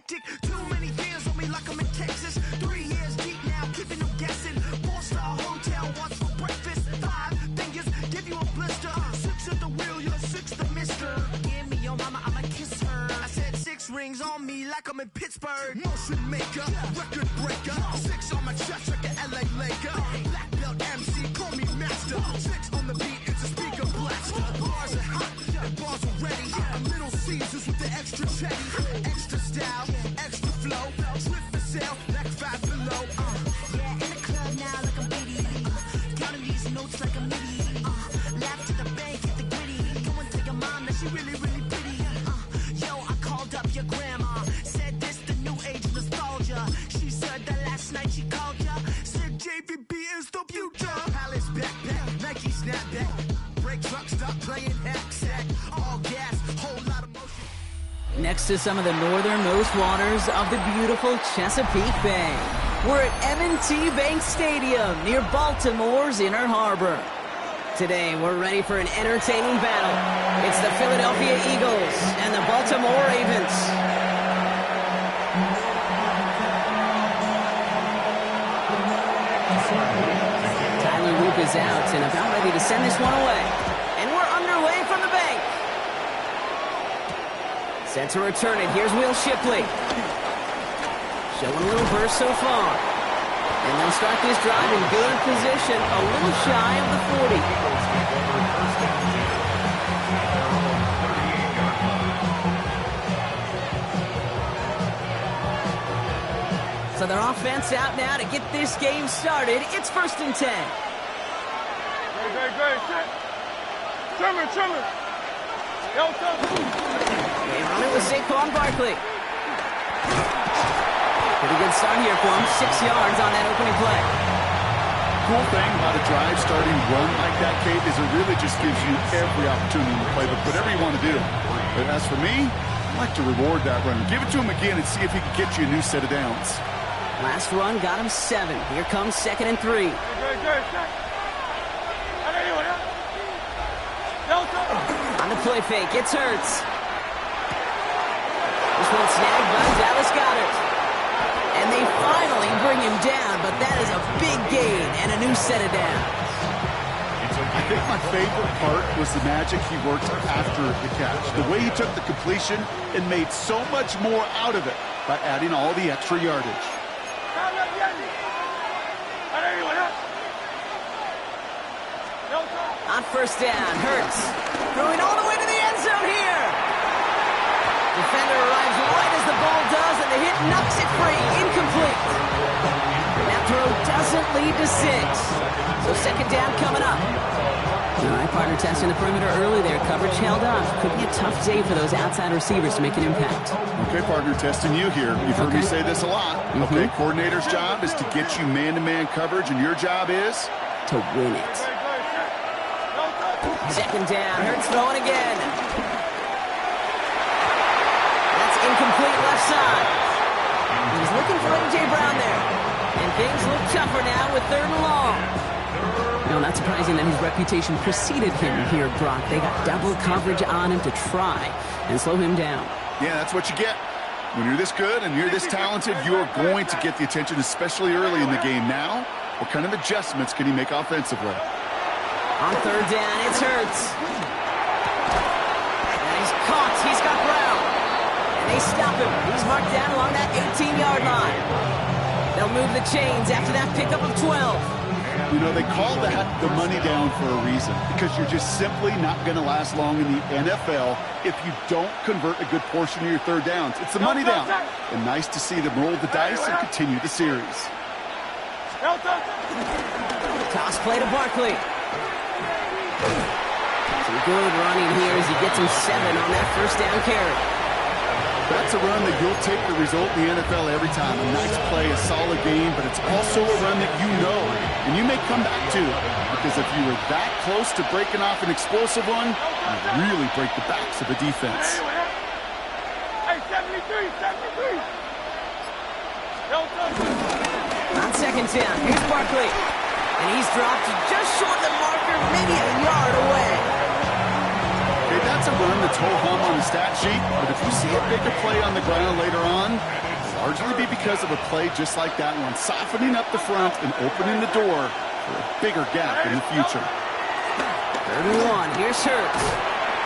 hectic. Too many fans on me like I'm in Texas. 3 years deep now, keeping them guessing. 4-star hotel, what's for breakfast? 5 fingers, give you a blister. 6 at the wheel, you're 6 the mister. Give me your mama, I'ma kiss her. I said 6 rings on me like I'm in Pittsburgh. Motion maker, record breaker. 6 on my chest like an LA Laker. Black belt MC, call me master. 6 on the beat, it's a speaker blaster. Bars are hot, and bars are ready. A Little Caesars with the extra chetty. Extra style, extra flow. Trip for sale, like 5 below. Yeah, in the club now like I'm Biddy. Counting these notes like a MIDI. Laugh to the bank, hit the gritty. Go and tell your mom that she really, really pretty. Yo, I called up your grandma. Said this the new age nostalgia. She said that last night she called ya. Said JVB is the future. Palace backpack, Nike snapback. Break truck, stop playing hack sack. All gas, whole lot of motion. Next to some of the northernmost waters of the beautiful Chesapeake Bay, we're at M&T Bank Stadium near Baltimore's Inner Harbor. Today, we're ready for an entertaining battle. It's the Philadelphia Eagles and the Baltimore Ravens. Tyler Luke is out and about ready to send this one away. And we're underway from the bank. Set to return it. Here's Will Shipley. Showing a little burst so far. And they'll start this drive in good position, a little shy of the 40. So their offense out now to get this game started. It's 1st and 10. Great. Trimmer. They run it with Saquon Barkley. Pretty good start here for him. 6 yards on that opening play. Cool thing about a drive starting run like that, Kate, is it really just gives you every opportunity to play with whatever you want to do. But as for me, I like to reward that run. Give it to him again and see if he can get you a new set of downs. Last run got him 7. Here comes 2nd and 3. On the play fake, it's Hurts. This one snagged by Dallas Goedert. And they finally bring him down, but that is a big gain and a new set of downs. I think my favorite part was the magic he worked after the catch. The way he took the completion and made so much more out of it by adding all the extra yardage. On 1st down, Hurts throwing all the way to the end zone here. Defender arrives right as the ball does, and the hit knocks it free. Incomplete. That throw doesn't lead to 6. So 2nd down coming up. All right, partner testing the perimeter early there. Coverage held up. Could be a tough day for those outside receivers to make an impact. Okay, partner, testing you here. You've heard me say this a lot. Okay, coordinator's job is to get you man-to-man coverage, and your job is? To win it. 2nd down. Hurts throwing again. That's incomplete left side. He's looking for A.J. Brown there. And things look tougher now with 3rd and long. No, not surprising that his reputation preceded him here, Brock. They got double coverage on him to try and slow him down. Yeah, that's what you get. When you're this good and you're this talented, you're going to get the attention, especially early in the game. Now, what kind of adjustments can he make offensively? On 3rd down, it's Hurts. And he's caught. He's got Brown. And they stop him. He's marked down along that 18-yard line. They'll move the chains after that pickup of 12. You know, they call that the money down for a reason, because you're just simply not going to last long in the NFL if you don't convert a good portion of your 3rd downs. It's the money down. And nice to see them roll the dice and continue the series. Toss play to Barkley. Some good running here as he gets him 7 on that 1st down carry. That's a run that you'll take the result in the NFL every time. A nice play, a solid game, but it's also a run that you know, and you may come back to, because if you were that close to breaking off an explosive one, you really break the backs of the defense. Hey, 73. On 2nd down, here's Barkley. And he's dropped just short of the marker, maybe a yard away. Okay, that's a run that's ho-hum on the stat sheet, but if you see a bigger play on the ground later on, it'll largely be because of a play just like that one, softening up the front and opening the door for a bigger gap in the future. 3rd and 1. Here's Hurts.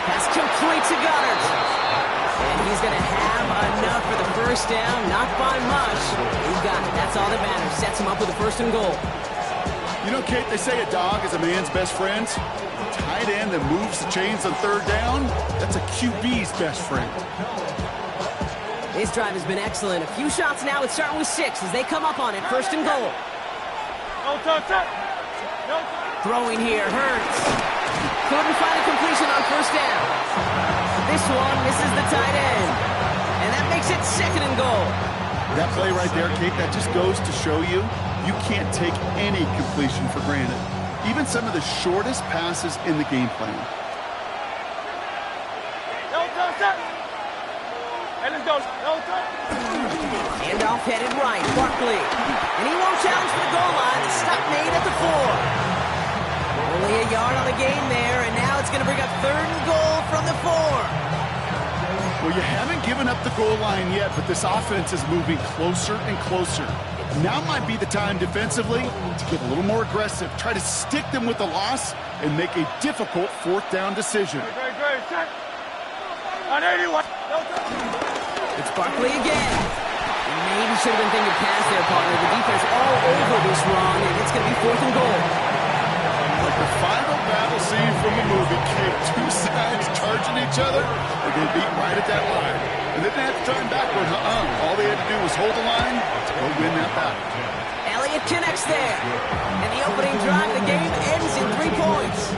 Pass complete to Goddard. And he's going to have enough for the first down. Not by much. He got it. That's all that matters. Sets him up with a 1st and goal. You know, Kate, they say a dog is a man's best friend. A tight end that moves the chains on 3rd down, that's a QB's best friend. This drive has been excellent. A few shots now. It's starting with 6 as they come up on it. 1st and goal. No touch. No. Throwing here. Hurts. Couldn't find a completion on 1st down. This one misses the tight end. And that makes it 2nd and goal. That play right there, Kate, that just goes to show you can't take any completion for granted. Even some of the shortest passes in the game plan. No touch. Hey, let's go. No touch. Handoff headed right. Barkley. And he won't challenge for the goal line. The stop made at the 4. Only a yard on the game there, and now it's going to bring up 3rd and goal from the 4. Well, you haven't given up the goal line yet, but this offense is moving closer and closer. Now might be the time defensively to get a little more aggressive, try to stick them with the loss, and make a difficult 4th down decision. Great. Check. On 81. No touch. It's Barkley again. Maybe should have been thinking pass there, partner. The defense all over this run, and it's going to be 4th and goal. Like the final battle scene from the movie, Kate, 2 sides charging each other, they're going to beat right at that line. And they didn't have to turn backward, All they had to do was hold the line to go win that battle. Elliott connects there. And the opening drive of the game ends in 3 points.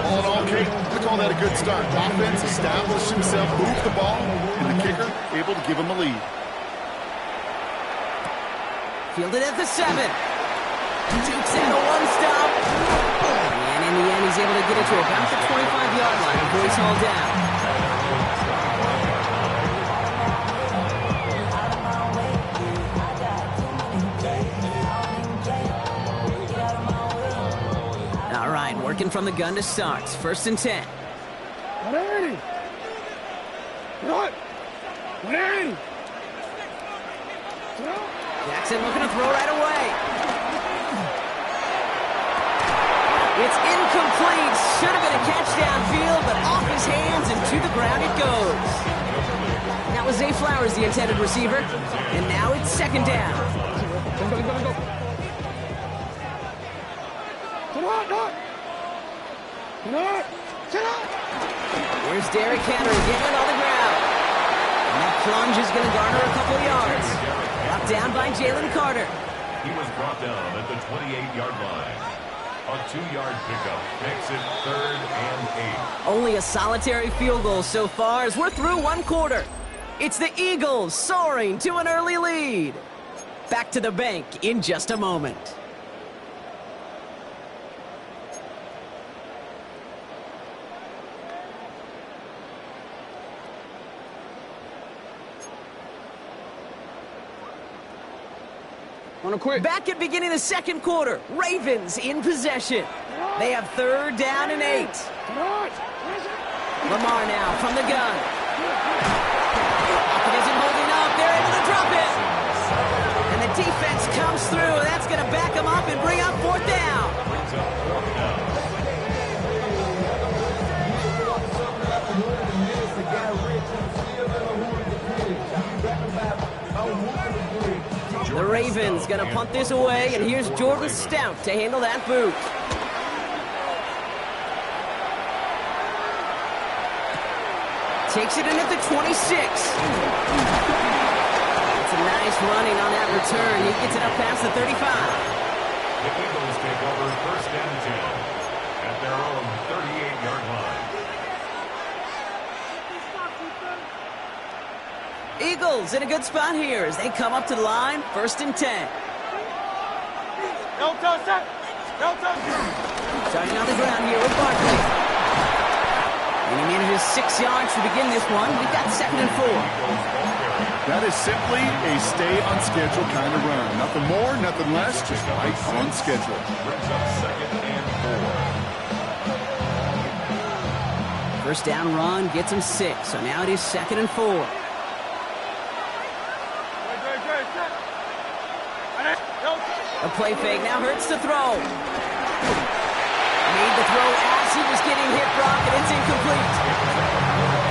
All in all, Kate, I call that a good start. Offense established himself, moved the ball, and the kicker able to give him a lead. Fielded at the 7. Dukes in the 1-stop. And in the end, he's able to get it to about the 25-yard line before he's hauled down. All right, working from the gun to start. 1st and 10. 180. What? 180. Jackson looking to throw right away. It's incomplete. Should have been a catch downfield, but off his hands and to the ground it goes. That was Zay Flowers, the intended receiver. And now it's 2nd down. Go. Come on. Here's Derrick Henry getting it on the ground. And that plunge is going to garner a couple yards. Brought down by Jalen Carter. He was brought down at the 28-yard line. A 2-yard pickup makes it 3rd and 8. Only a solitary field goal so far as we're through 1 quarter. It's the Eagles soaring to an early lead. Back to the bank in just a moment. Back at beginning of the 2nd quarter. Ravens in possession. They have 3rd down and 8. Lamar now from the gun. It isn't holding up. They're able to drop it. And the defense comes through. That's going to back them up and bring up 4th down. The Ravens going to punt this away, and here's Jordan Stout to handle that boot. Takes it in at the 26. It's a nice running on that return. He gets it up past the 35. The Eagles take over 1st and 10 at their own 38-yard line. Eagles in a good spot here as they come up to the line. 1st and 10. No touch. Starting on the ground here with Barkley. And he manages 6 yards to begin this one. We've got 2nd and 4. That is simply a stay on schedule kind of run. Nothing more, nothing less, just right on schedule. Brings up 2nd and 4. First down run gets him 6, so now it is 2nd and 4. A play fake, now Hurts to throw. Made the throw as he was getting hit, Brock, and it's incomplete.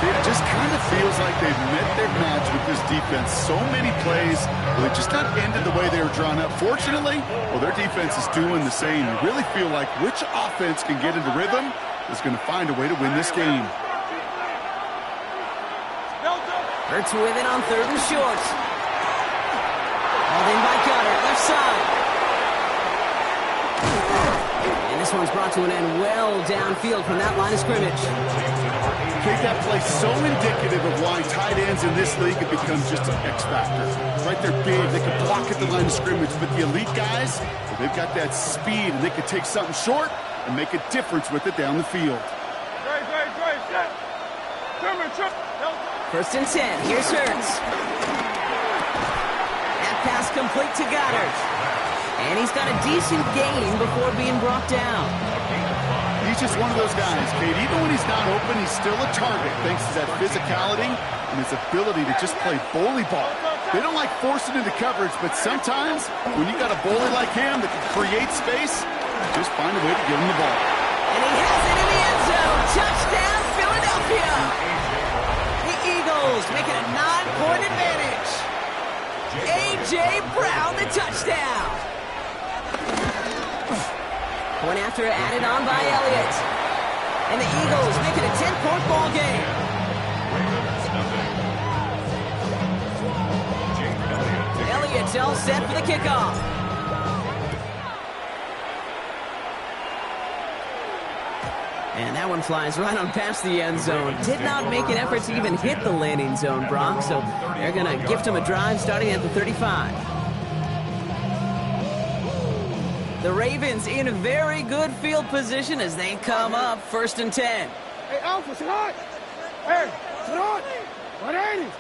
It just kind of feels like they've met their match with this defense. So many plays, they just not ended the way they were drawn up. Fortunately, well, their defense is doing the same. You really feel like which offense can get into rhythm is going to find a way to win this game. Hurts with it on 3rd and short. Hauled in by Gunner, left side. And this one's brought to an end well downfield from that line of scrimmage. Kate, that play so indicative of why tight ends in this league have become just an X factor. Right, they're big, they can block at the line of scrimmage, but the elite guys, well, they've got that speed, and they can take something short and make a difference with it down the field. First and 10, here's Hurts. That pass complete to Goddard. And he's got a decent gain before being brought down. He's just one of those guys, Kate. Even when he's not open, he's still a target thanks to that physicality and his ability to just play bully ball. They don't like forcing into coverage, but sometimes when you got a bully like him that can create space, just find a way to give him the ball. And he has it in the end zone. Touchdown, Philadelphia. The Eagles make it a 9-point advantage. A.J. Brown, the touchdown. Point after added on by Elliott. And the Eagles make it a 10-point ball game. Elliott's all set for the kickoff. And that one flies right on past the end zone. Did not make an effort to even hit the landing zone, Brock, so they're going to gift him a drive starting at the 35. The Ravens in very good field position as they come up 1st and 10. Hey, Alpha, sit on. Hey, sit on. 180.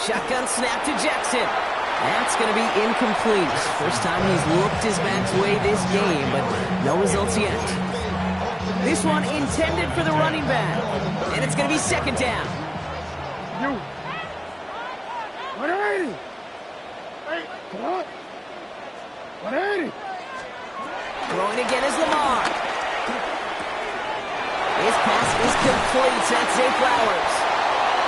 Shotgun snap to Jackson. That's going to be incomplete. First time he's looked his back's way this game, but no results yet. This one intended for the running back. And it's going to be 2nd down. You. 180. Hey, come on. 180. Throwing again is Lamar. His pass is complete. That's Zay Flowers.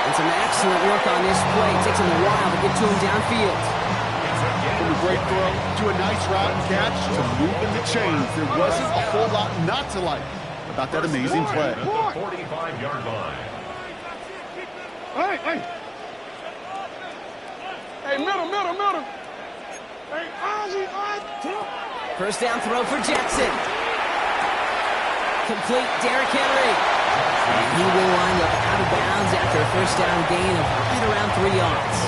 And some excellent work on this play. It takes him a while to get to him downfield. From a great throw to a nice route and catch to moving the chains. There wasn't a whole lot not to like about that amazing play. At the 45-yard line. Hey. Hey, middle. Hey, Ozzy, First down throw for Jackson. Complete, Derrick Henry. And he will wind up out of bounds after a first down gain of right around 3 yards.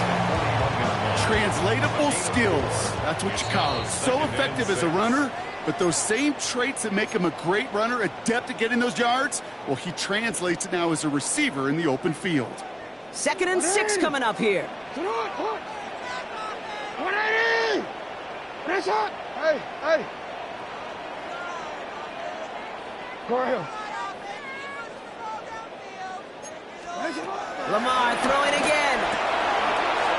Translatable skills. That's what you call it. So effective as a runner, but those same traits that make him a great runner, adept at getting those yards, well, he translates it now as a receiver in the open field. 2nd and 6 coming up here. 180. That's it. Hey. Go ahead. Lamar throwing again.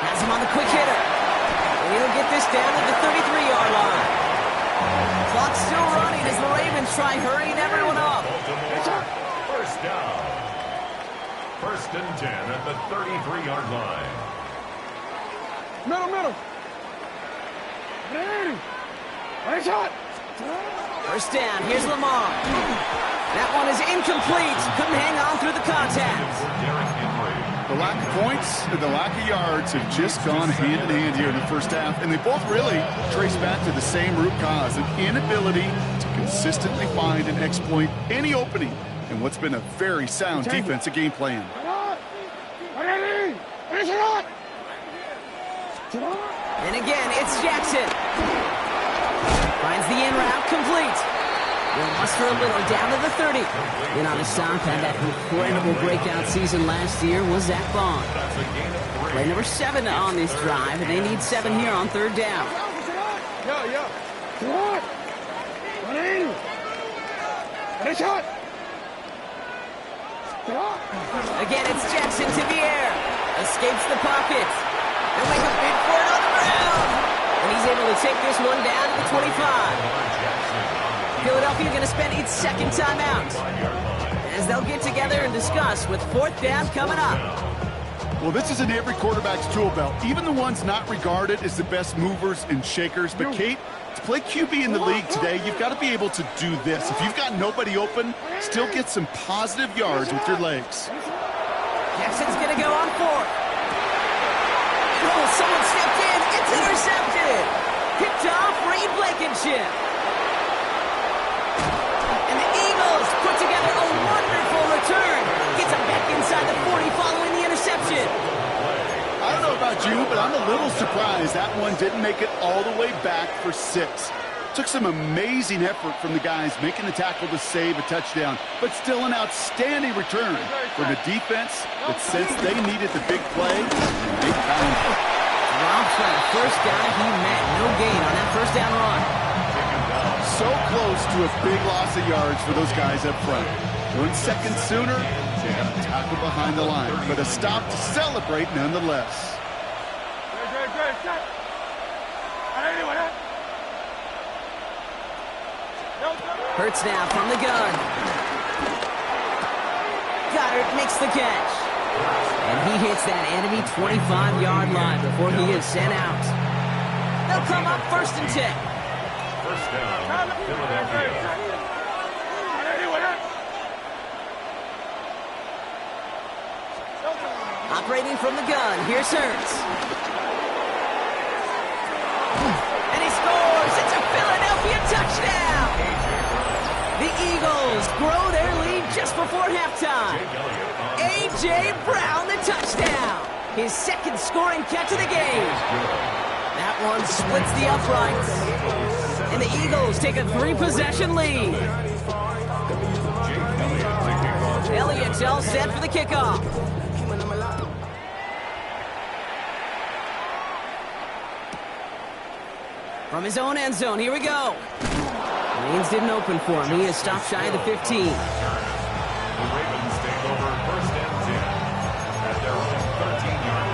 Has him on the quick hitter. And he'll get this down at the 33-yard line. Clock's still running as the Ravens try hurrying everyone up. First down. 1st and 10 at the 33-yard line. Middle. 180. Nice shot. First down, here's Lamar. That one is incomplete. Couldn't hang on through the contact. The lack of points and the lack of yards have just gone hand in hand here in the first half, and they both really trace back to the same root cause, an inability to consistently find and exploit any opening in what's been a very sound defensive game plan. And again, it's Jackson. Finds the in route complete. Will muster a little down to the 30. In on the stop, had that incredible breakout season last year was Zach Bond. Play number 7 on this drive, and they need 7 here on 3rd down. Yeah. 180. Nice shot. Again, it's Jackson to the air. Escapes the pocket. They'll make a bid for it on the ground. And he's able to take this one down to the 25. Philadelphia going to spend its second timeout as they'll get together and discuss with fourth down coming up. Well, this is in every quarterback's tool belt, even the ones not regarded as the best movers and shakers. But, Kate, to play QB in the league today, you've got to be able to do this. If you've got nobody open, still get some positive yards with your legs. Jackson's going to go on fourth. Oh, someone stepped in. It's intercepted. Picked off Reed Blankenship. And the Eagles put together a wonderful return. Gets him back inside the 40 following the interception. I don't know about you, but I'm a little surprised that one didn't make it all the way back for 6. Took some amazing effort from the guys making the tackle to save a touchdown, but still an outstanding return from a defense that sensed they needed the big play, they found it. Drops on the first down he met. No gain on that first down run. So close to a big loss of yards for those guys up front. 1 second sooner, they have a tackle behind the line, but a stop to celebrate nonetheless. Hurts now from the gun. Goddard makes the catch. And he hits that enemy 25-yard line before he is sent out. They'll come up 1st and 10. First down, Philadelphia. Operating from the gun, here's Hurts. And he scores! It's a Philadelphia touchdown! The Eagles grow their lead just before halftime. A.J. Brown, the touchdown! His second scoring catch of the game. That one splits the uprights. And the Eagles take a 3-possession lead. Elliott's all set for the kickoff. From his own end zone, here we go. Lanes didn't open for him. He is stopped shy of the 15. The Ravens take over 1st and 10 at their own 13-yard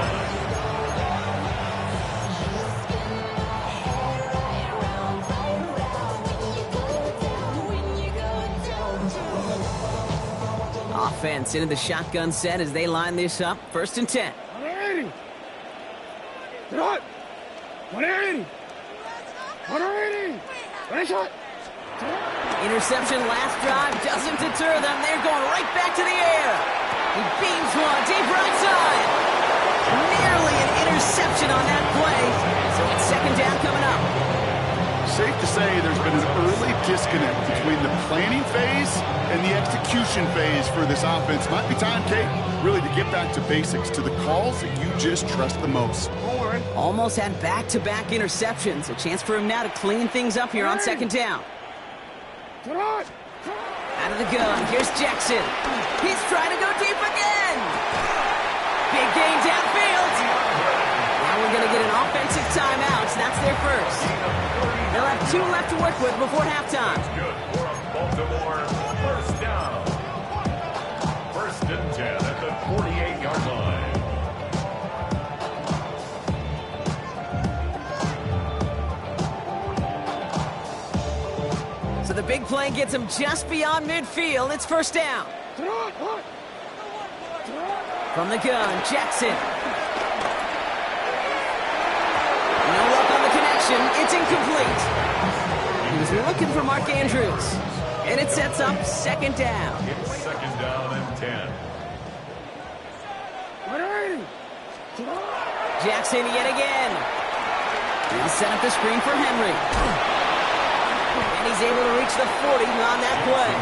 line. Offense into the shotgun set as they line this up. 1st and 10. 180. 180. 180. Nice shot. Interception last drive doesn't deter them. They're going right back to the air. He beams one deep right side. Nearly an interception on that play. So it's 2nd down coming up. Safe to say there's been an early disconnect between the planning phase and the execution phase for this offense. Might be time, Kate, really to get back to basics, to the calls that you just trust the most. Almost had back-to-back interceptions. A chance for him now to clean things up here on 2nd down. Out of the gun, here's Jackson. He's trying to go deep again. Big gain downfield. Now we're going to get an offensive timeout. That's their first. They'll have 2 left to work with before halftime. Good for a Baltimore 1st down. 1st and 10 at the 48-yard line. So the big play gets him just beyond midfield. It's 1st down. From the gun, Jackson. No luck on the connection. It's incomplete. He was looking for Mark Andrews. And it sets up 2nd down. It's 2nd down and 10. Jackson yet again. He'll set up the screen for Henry. And he's able to reach the 40 on that play.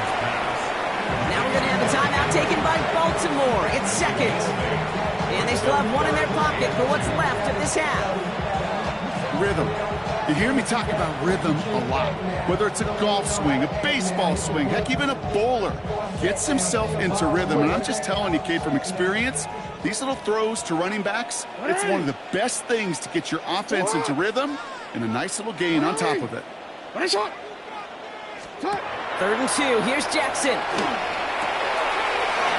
Now we're going to have a timeout taken by Baltimore. It's 2nd. And they still have 1 in their pocket for what's left of this half. Rhythm. You hear me talk about rhythm a lot. Whether it's a golf swing, a baseball swing, heck, even a bowler gets himself into rhythm. And I'm just telling you, Kate, from experience, these little throws to running backs, it's one of the best things to get your offense into rhythm and a nice little gain on top of it. 3rd and 2. Here's Jackson.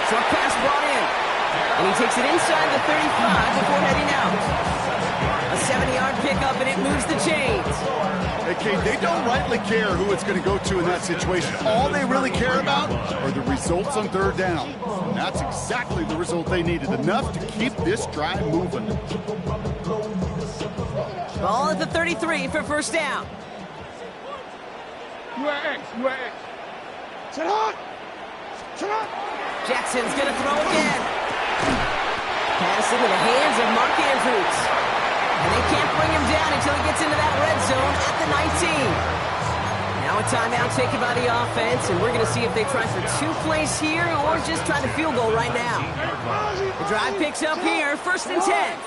Short pass brought in. And he takes it inside the 35 before heading out. A 70-yard pickup, and it moves the chains. Okay, they don't rightly care who it's going to go to in that situation. All they really care about are the results on third down. And that's exactly the result they needed, enough to keep this drive moving. Ball at the 33 for first down. UAX. Sit on. Jackson's going to throw again. Pass into the hands of Mark Andrews. And they can't bring him down until he gets into that red zone at the 19. Now a timeout taken by the offense, and we're going to see if they try for 2 plays here or just try the field goal right now. The drive picks up here, 1st and 10.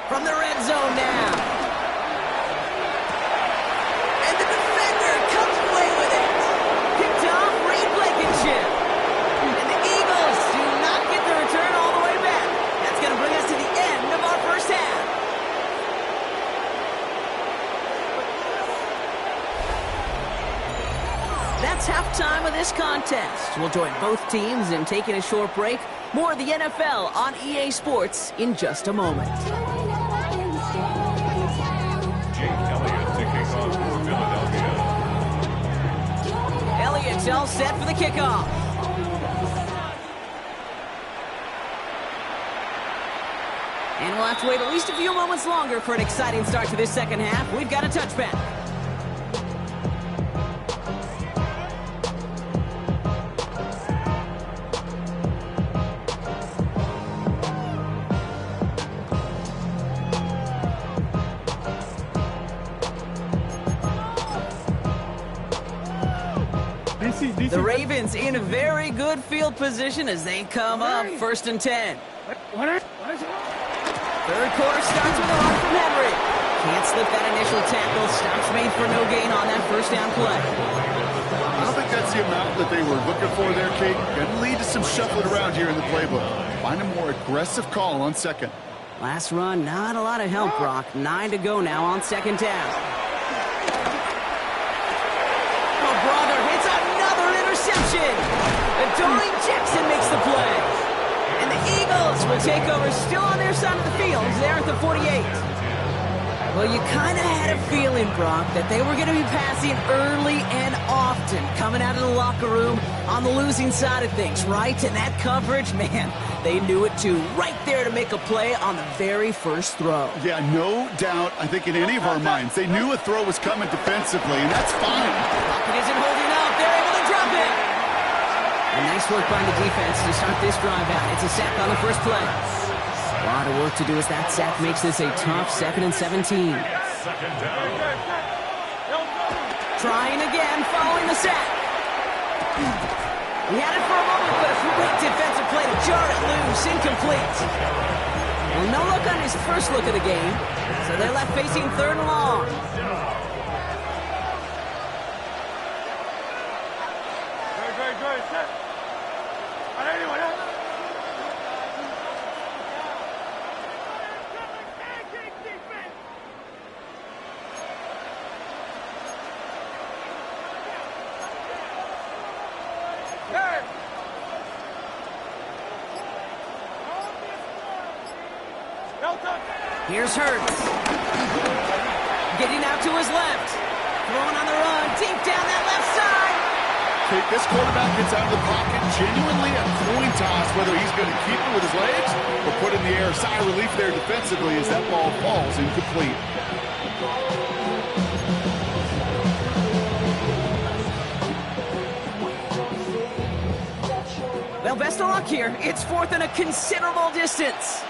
From the red zone now. And the defender comes away with it. Picked off, Reed Blankenship. And the Eagles do not get the return all the way back. That's going to bring us to the end of our first half. That's halftime of this contest. We'll join both teams in taking a short break. More of the NFL on EA Sports in just a moment. Elliott's all set for the kickoff. And we'll have to wait at least a few moments longer for an exciting start to this second half. We've got a touchback. The Ravens in a very good field position as they come up 1st and 10. Third quarter starts with a run from Henry. Can't slip that initial tackle. Stops made for no gain on that first down play. I don't think that's the amount that they were looking for there, Kate. Going to lead to some shuffling around here in the playbook. Find a more aggressive call on second. Last run, not a lot of help, Brock. 9 to go now on second down. Oh, brother, it's another interception. Adoree Jackson makes the play. And the Eagles will take over still on their side of the field. They're at the 48. Well, you kind of had a feeling, Brock, that they were going to be passing early and often coming out of the locker room on the losing side of things, right? And that coverage, man, they knew it too. Right there to make a play on the very first throw. Yeah, no doubt, I think in any of our minds, they knew a throw was coming defensively, and that's fine. Pocket isn't holding up. They're able to drop it. A nice work by the defense to start this drive out. It's a sack on the first play. A lot of work to do as that sack makes this a tough 2nd and 17. Trying again following the sack. He had it for a moment, but a great defensive play to jar it loose. Incomplete. Well, no look on his first look of the game, so they're left facing 3rd and long. Here's Hurts. Getting out to his left. Throwing on the run. Deep down that left side. Kate, this quarterback gets out of the pocket genuinely a coin toss, whether he's going to keep it with his legs or put it in the air. Sigh of relief there defensively as that ball falls incomplete. Well, best of luck here. It's 4th and a considerable distance.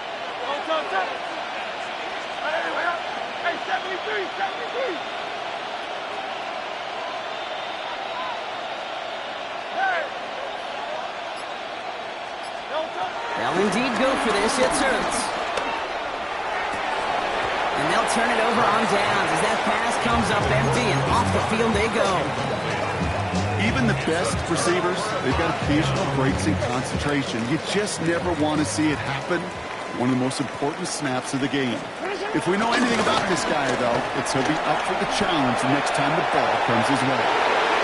Hey, 73. They'll indeed go for this. It's Hurts. And they'll turn it over on downs as that pass comes up empty and off the field they go. Even the best receivers, they've got occasional breaks in concentration. You just never want to see it happen. One of the most important snaps of the game. If we know anything about this guy, though, it's he'll be up for the challenge the next time the ball comes his way.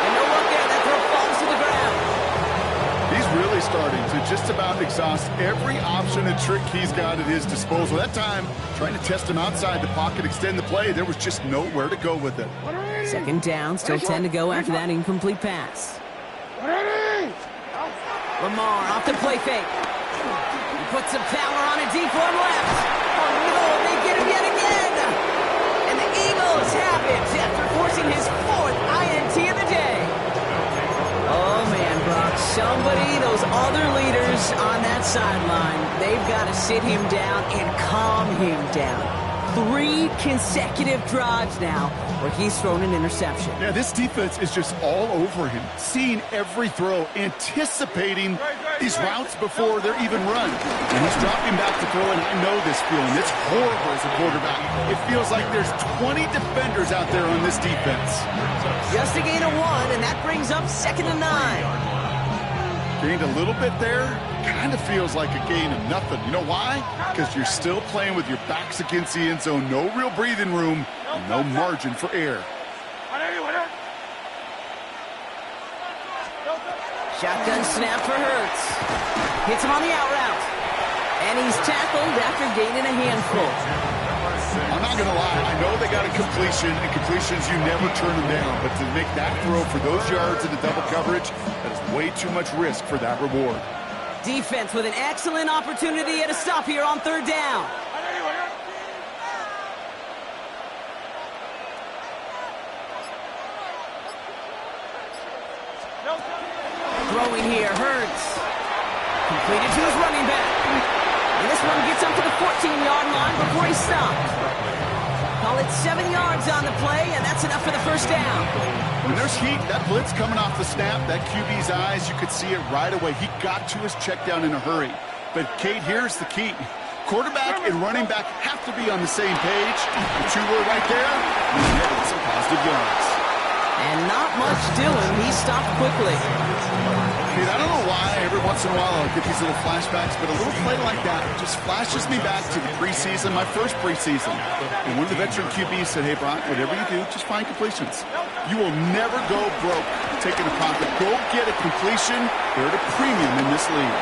And no look there. That throw falls to the ground. He's really starting to just about exhaust every option and trick he's got at his disposal. That time, trying to test him outside the pocket, extend the play, there was just nowhere to go with it. Second down, still 10 to go after that incomplete pass. Lamar off the play fake. He puts some power on a deep one left. Oh no, they get him yet again. And the Eagles have it after forcing his 4th INT of the day. Oh man, Brock, somebody, those other leaders on that sideline, they've got to sit him down and calm him down. 3 consecutive drives now where he's thrown an interception. Yeah, this defense is just all over him, seeing every throw, anticipating these routes before they're even run. And he's dropping back to throw, and I know this feeling. It's horrible as a quarterback. It feels like there's 20 defenders out there on this defense. Just a gain of 1, and that brings up 2nd and 9. Gained a little bit there. Kind of feels like a gain of nothing. You know why? Because you're still playing with your backs against the end zone. No real breathing room and no margin for error. Shotgun snap for Hurts. Hits him on the out route. And he's tackled after gaining a handful. I'm not going to lie. I know they got a completion, and completions, you never turn them down. But to make that throw for those yards in the double coverage, that is way too much risk for that reward. Defense with an excellent opportunity at a stop here on 3rd down. Throwing here, Hurts. Completed to his running back. And this one gets up to the 14-yard line before he stopped. Call it 7 yards on the play, and that's enough for the 1st down. When there's heat, that blitz coming off the snap, that QB's eyes, you could see it right away. He got to his check down in a hurry. But, Kate, here's the key. Quarterback and running back have to be on the same page. The 2 were right there, and he's getting some positive yards. And not much doing. He stopped quickly. Kate, I don't know why every once in a while I'll get these little flashbacks, but a little play like that just flashes me back to the preseason, my first preseason. And one of the veteran QBs said, hey, Brock, whatever you do, just find completions. You will never go broke taking a profit. Go get a completion. They're at a premium in this league.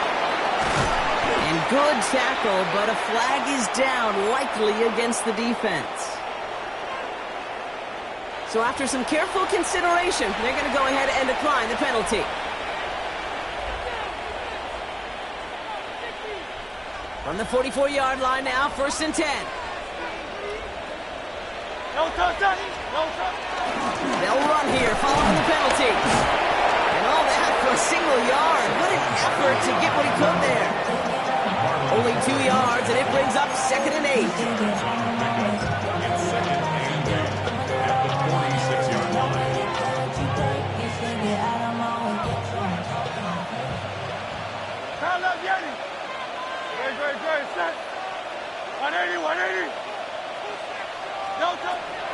And good tackle, but a flag is down, likely against the defense. So after some careful consideration, they're going to go ahead and decline the penalty. From the 44-yard line now, 1st and 10. They'll run here following the penalty. And all that for a single yard. What an effort to get what he could there. Only 2 yards, and it brings up 2nd and 8.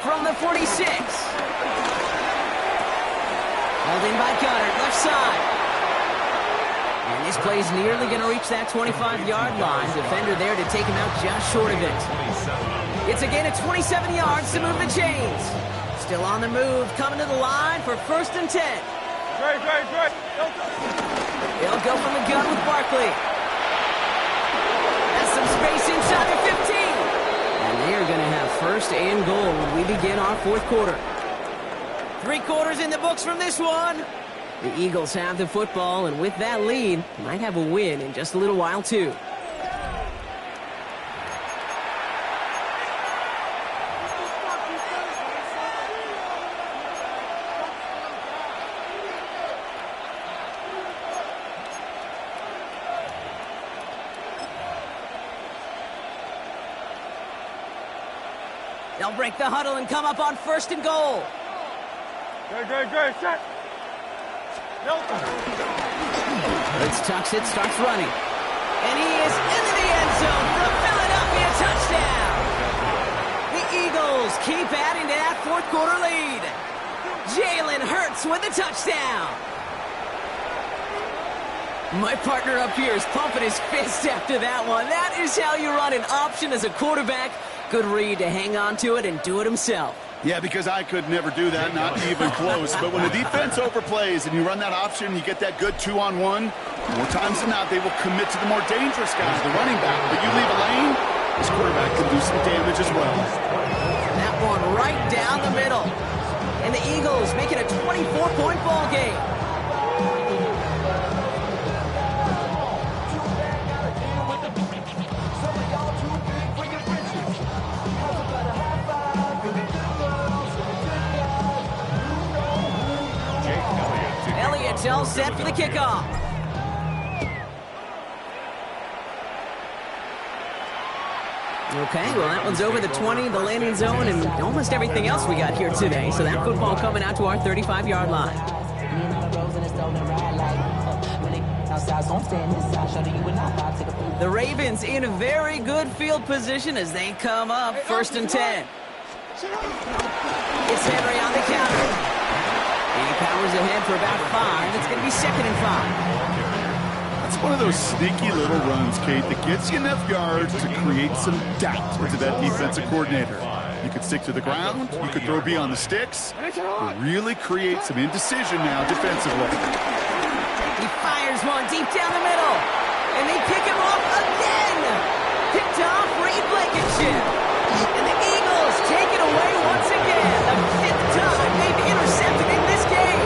From the 46. Held in by Gunner, left side. And this play's nearly going to reach that 25-yard line. Defender there to take him out just short of it. It's a gain of 27 yards to move the chains. Still on the move, coming to the line for 1st and 10. They'll go from the gun with Barkley. That's some space inside the 15. And they are going to have 1st and goal when we begin our 4th quarter. 3 quarters in the books from this one. The Eagles have the football, and with that lead, might have a win in just a little while, too. They'll break the huddle and come up on 1st and goal. Good, set. Hurts tucks it, starts running. And he is into the end zone for a Philadelphia touchdown. The Eagles keep adding to that 4th quarter lead. Jalen Hurts with a touchdown. My partner up here is pumping his fist after that one. That is how you run an option as a quarterback. Good read to hang on to it and do it himself. Yeah, because I could never do that, not even close. But when the defense overplays and you run that option, you get that good 2-on-1, more times than not, they will commit to the more dangerous guys, the running back. But you leave a lane, this quarterback can do some damage as well. That one right down the middle. And the Eagles make it a 24-point ball game. Elliott's all set for the kickoff. Okay, well, that one's over the 20, the landing zone, and almost everything else we got here today. So that football coming out to our 35-yard line. The Ravens in a very good field position as they come up 1st and 10. It's Henry on the counter. He powers ahead for about 5. It's going to be 2nd and 5. That's one of those sneaky little runs, Kate, that gets you enough yards to create some doubt into that defensive coordinator. You could stick to the ground, you could throw beyond the sticks, or really create some indecision now defensively. He fires one deep down the middle, and they pick him off again. Picked off Reed Blankenship. And the Eagles take it away once again. The 5th time they've intercepted in this game.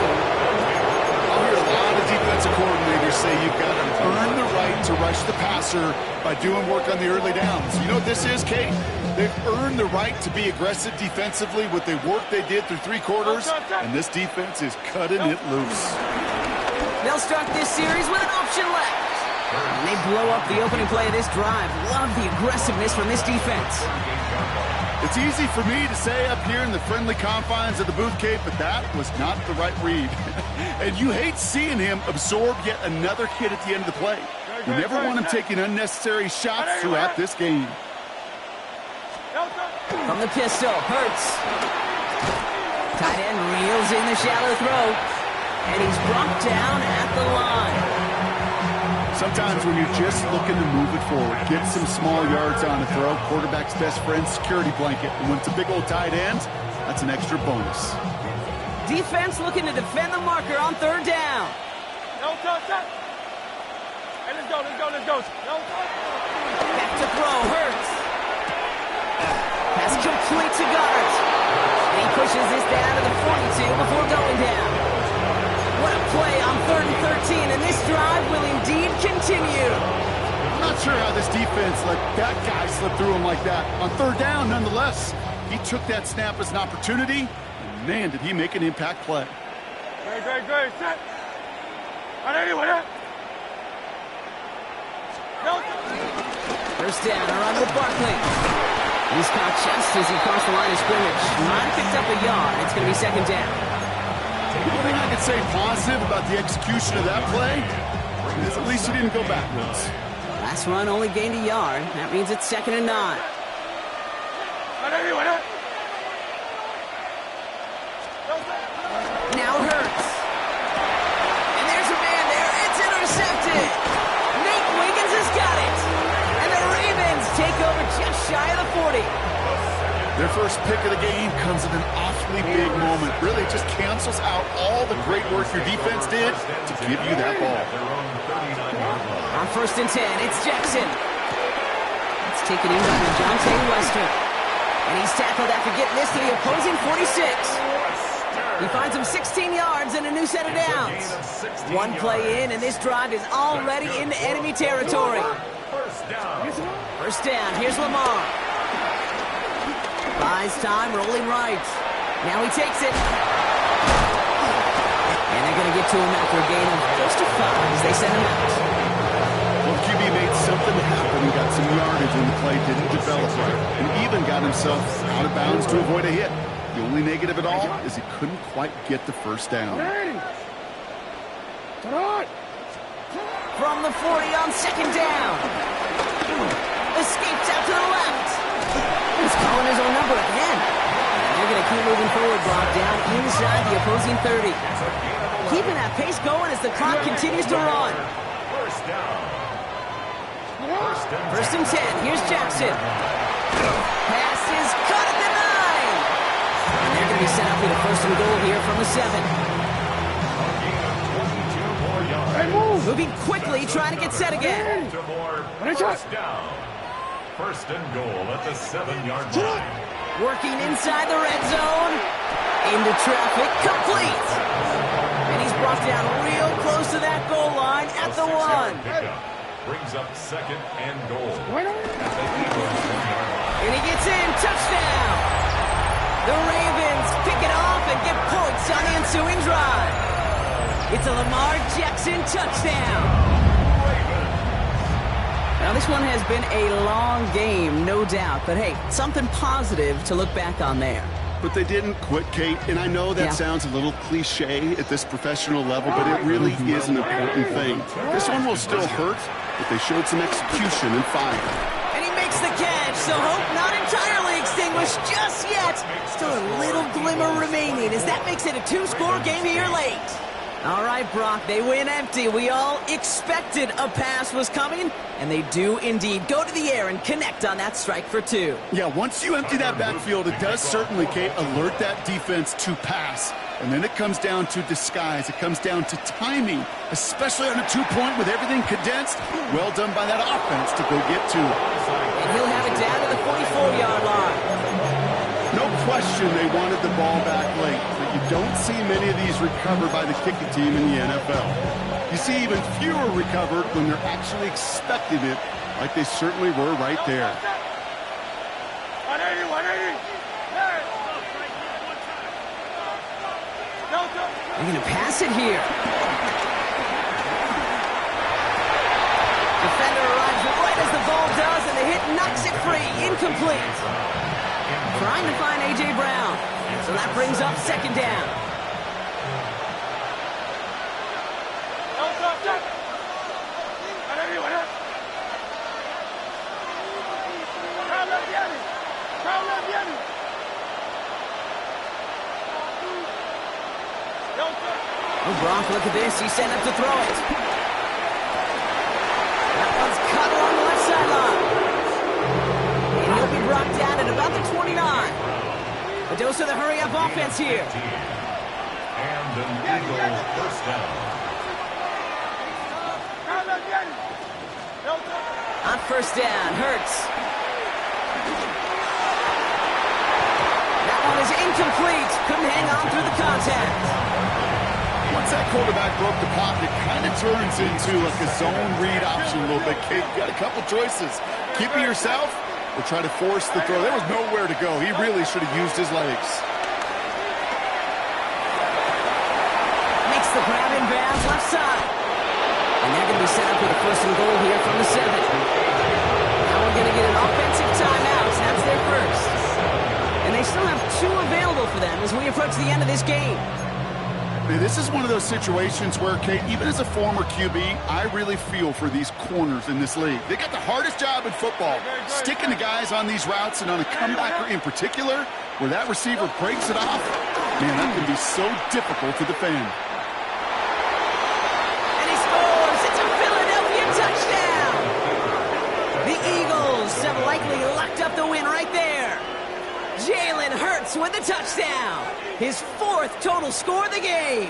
I'll hear a lot of defensive coordinators say you've got to earn the right to rush the passer by doing work on the early downs. You know what this is, Kate? They've earned the right to be aggressive defensively with the work they did through 3 quarters, and this defense is cutting it loose. They'll start this series with an option left. And they blow up the opening play of this drive. Love the aggressiveness from this defense. It's easy for me to say up here in the friendly confines of the booth, Kate, but that was not the right read. And you hate seeing him absorb yet another hit at the end of the play. You never want him taking unnecessary shots throughout this game. From the pistol, Hurts. Tight end reels in the shallow throw. And he's brought down at the line. Sometimes when you're just looking to move it forward, get some small yards on a throw, quarterback's best friend, security blanket. And when it's a big old tight end, that's an extra bonus. Defense looking to defend the marker on 3rd down. No touch. Hey, let's go. No touch. Back to throw, Hurts. Pass complete to Goddard. And he pushes this down to the 42 before going down. What a play on 3rd and 13, and this drive will indeed continue. I'm not sure how this defense let that guy slip through him like that. On 3rd down, nonetheless, he took that snap as an opportunity, and man, did he make an impact play. Great. Set. Right. No. 1st down, a run with Barkley. He's caught just as he crossed the line of scrimmage. Might have picked up a yard. It's going to be 2nd down. The only thing I can say positive about the execution of that play is at least he didn't go backwards. Last run only gained a yard. That means it's 2nd and 9. Now Hurts. And there's a man there. It's intercepted. Nate Wiggins has got it. And the Ravens take over just shy of the 40. Their first pick of the game comes at an awfully big moment. Really, it just cancels out all the great work your defense did to give you that ball. On 1st and 10, it's Jackson. It's taken in by DeJounte Wester. And he's tackled after getting this to the opposing 46. He finds him 16 yards and a new set of downs. One play in, and this drive is already into enemy territory. First down, here's Lamar. Buys time, rolling right. Now he takes it. And they're going to get to him after a gain of close to 5 as they send him out. Well, QB made something happen. He got some yardage when the play didn't develop right, and even got himself out of bounds to avoid a hit. The only negative at all is he couldn't quite get the 1st down. From the 40 on 2nd down. Escapes out to the left. He's calling his own number again. And they're going to keep moving forward, Brock, down inside the opposing 30. Keeping that pace going as the clock continues to run. 1st down. 1st and 10. Here's Jackson. Pass is cut at the 9. And they're going to be set up with a first and goal here from the 7. Moving quickly, trying to get set again. First down. First and goal at the 7-yard line. Working inside the red zone. Into traffic, complete. And he's brought down real close to that goal line at the 1. Brings up second and goal at the Eagles 1-yard line. And he gets in, touchdown. The Ravens pick it off and get points on the ensuing drive. It's a Lamar Jackson touchdown. Now, this one has been a long game, no doubt. But, hey, something positive to look back on there. But they didn't quit, Kate, and I know that sounds a little cliche at this professional level, but it really is an important thing. This one will still hurt, but they showed some execution and fire. And he makes the catch, so hope not entirely extinguished just yet. Still a little glimmer remaining as that makes it a 2-score game here late. All right, Brock, they win empty. We all expected a pass was coming, and they do indeed go to the air and connect on that strike for 2. Yeah, once you empty that backfield, it does certainly, Kate, alert that defense to pass. And then it comes down to disguise. It comes down to timing, especially on a 2-point with everything condensed. Well done by that offense to go get 2. And he'll have it down to the 44-yard line. No question they wanted the ball back late, but you don't see many of these recovered by the kicking team in the NFL. You see even fewer recovered when they're actually expecting it, like they certainly were right there. 180, 180. They're going to pass it here. Defender arrives right as the ball does, and the hit knocks it free. Incomplete. Trying to find A.J. Brown. So that brings up second down. Oh, Brock, look at this. He's set up to throw it. That one's cut along the left sideline. And he'll be brought down at about the 29. A dose of the hurry-up offense here. And an Eagle first down. On first down, Hurts. That one is incomplete. Couldn't hang on through the contact. Once that quarterback broke the pocket, it kind of turns into like a zone read option a little bit, Kate. You got a couple choices. Keep it yourself or try to force the throw. There was nowhere to go. He really should have used his legs. Makes the grab in bounds left side. And they're going to be set up with a first and goal here from the 7. Now we're going to get an offensive timeout. That's their first. And they still have 2 available for them as we approach the end of this game. This is one of those situations where, Kate, even as a former QB, I really feel for these corners in this league. They got the hardest job in football, sticking to guys on these routes and on a comebacker in particular, where that receiver breaks it off. Man, that can be so difficult to defend. And he scores! It's a Philadelphia touchdown! The Eagles have likely locked up the win right there. Jalen Hurts with the touchdown. His 4th total score of the game.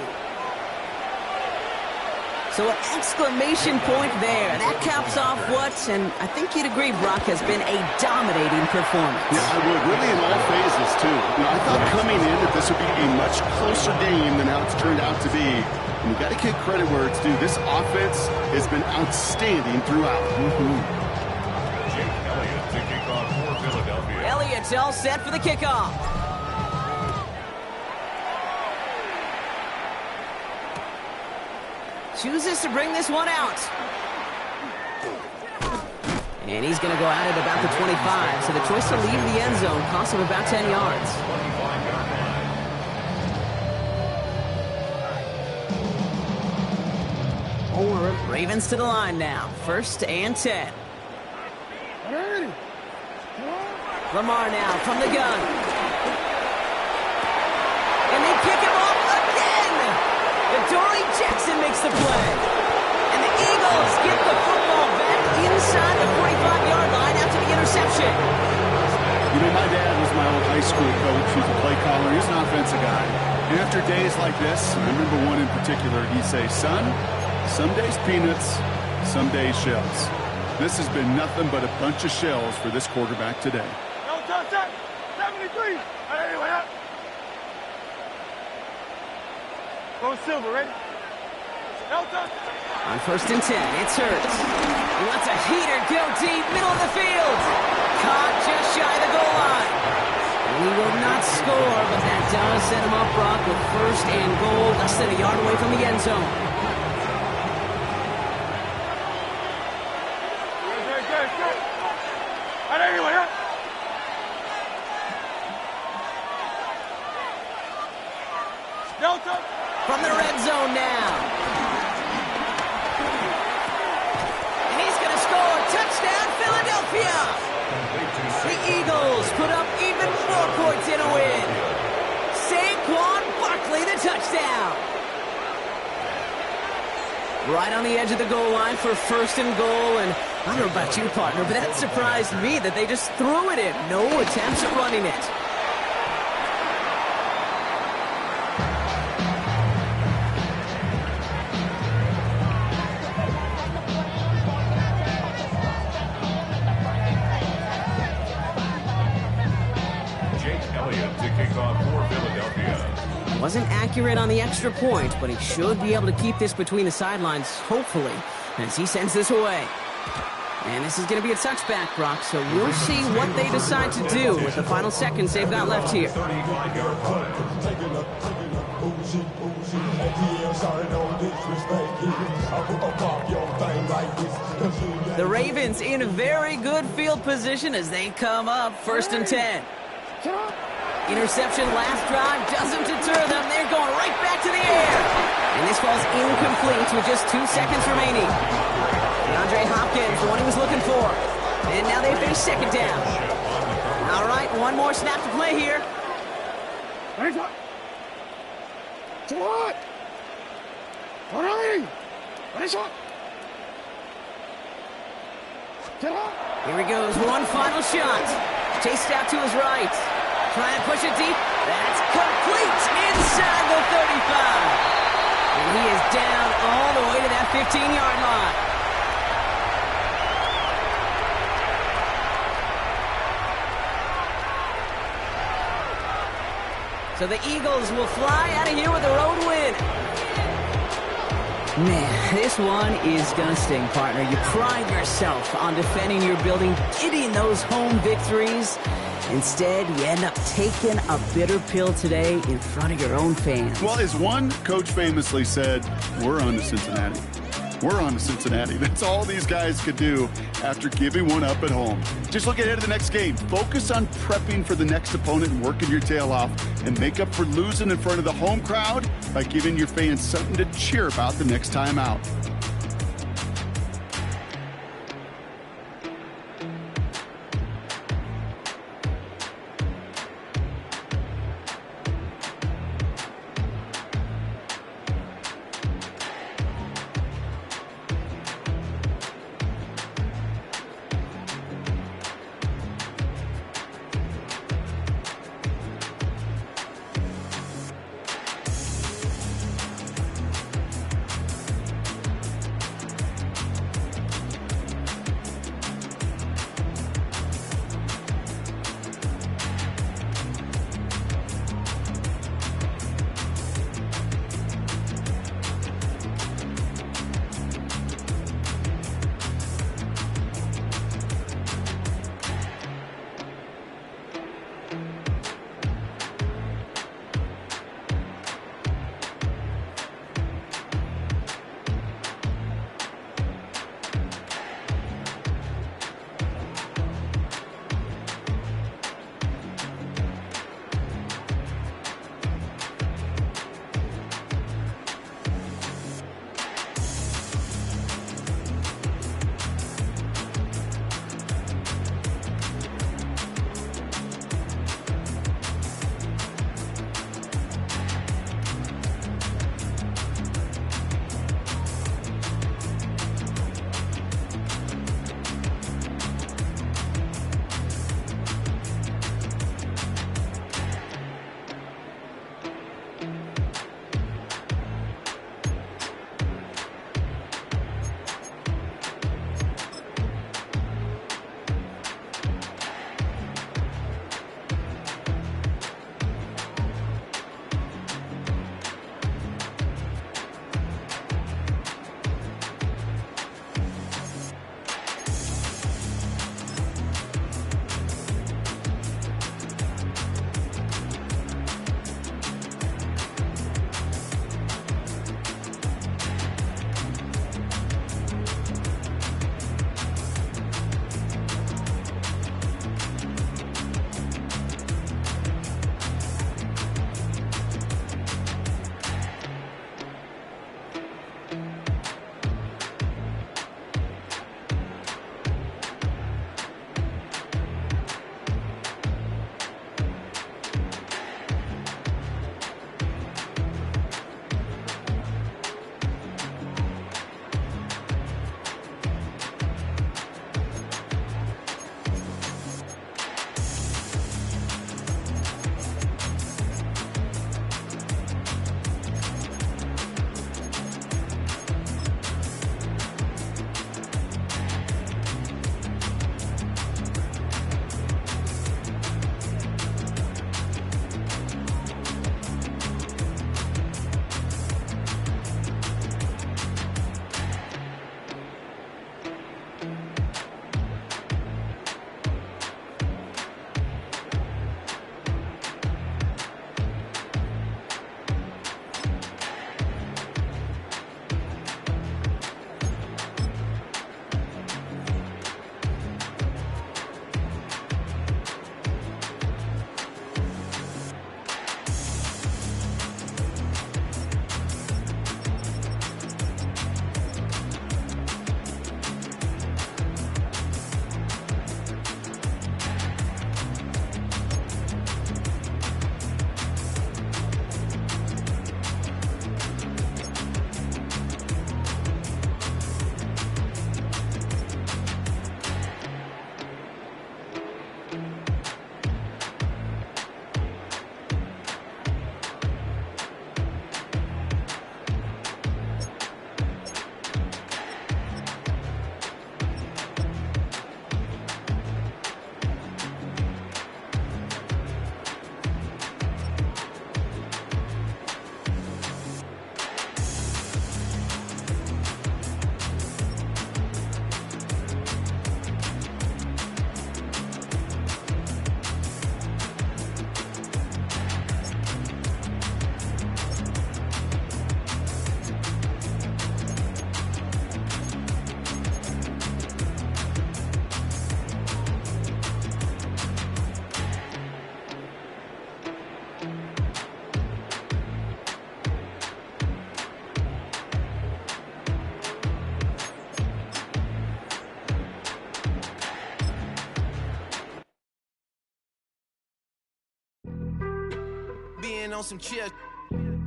So an exclamation point there. That caps off what, and I think you'd agree, Brock, has been a dominating performance. Yeah, I would. Really in all phases, too. I thought coming in that this would be a much closer game than how it's turned out to be. And you got to give credit where it's due. This offense has been outstanding throughout. Jake Elliott to kick off for Philadelphia. Elliott's all set for the kickoff. Chooses to bring this one out. And he's going to go out at about the 25. So the choice to leave the end zone costs him about 10 yards. 25-yard line. Ravens to the line now. 1st and 10. Lamar now from the gun. And they pick him off again. Adoree Jackson makes the play. And the Eagles get the football back inside the 45-yard line after the interception. You know, my dad was my old high school coach. He's a play caller. He's an offensive guy. And after days like this, I remember one in particular, he'd say, son, some days peanuts, some days shells. This has been nothing but a bunch of shells for this quarterback today. No touchdown. 73. Anyway, up. Go Silver, ready? No touchdown. On 1st and 10, it's Hurts. He lets a heater go deep, middle of the field. Caught just shy of the goal line. He will not score, but that does set him up, Brock, with 1st and goal, less than a yard away from the end zone. Good. Anyway, up. Delta. From the red zone now. And he's going to score. Touchdown, Philadelphia. The Eagles put up even more points in a win. Saquon Barkley, the touchdown. Right on the edge of the goal line for 1st and goal. And I don't know about you, partner, but that surprised me that they just threw it in. No attempts at running it. Wasn't accurate on the extra point, but he should be able to keep this between the sidelines, hopefully, as he sends this away. And this is going to be a touchback, Brock, so we'll see what they decide to do with the final seconds they've got left here. The Ravens in a very good field position as they come up 1st and 10. Interception last drive doesn't deter them. They're going right back to the air. And this falls incomplete with just 2 seconds remaining. DeAndre Hopkins, the one he was looking for. And now they face 2nd down. All right, one more snap to play here. Here he goes, one final shot. Chased out to his right. Trying to push it deep. That's complete inside the 35. And he is down all the way to that 15-yard line. So the Eagles will fly out of here with a road win. Man, this one is gonna sting, partner. You pride yourself on defending your building, getting those home victories. Instead, you end up taking a bitter pill today in front of your own fans. Well, as one coach famously said, we're on to Cincinnati. We're on to Cincinnati. That's all these guys could do after giving one up at home. Just look ahead to the next game. Focus on prepping for the next opponent and working your tail off, and make up for losing in front of the home crowd by giving your fans something to cheer about the next time out. being on some chill.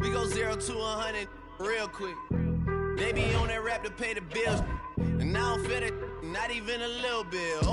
We go 0 to 100 real quick. They be on that rap to pay the bills. And I don't feel it, not even a little bit.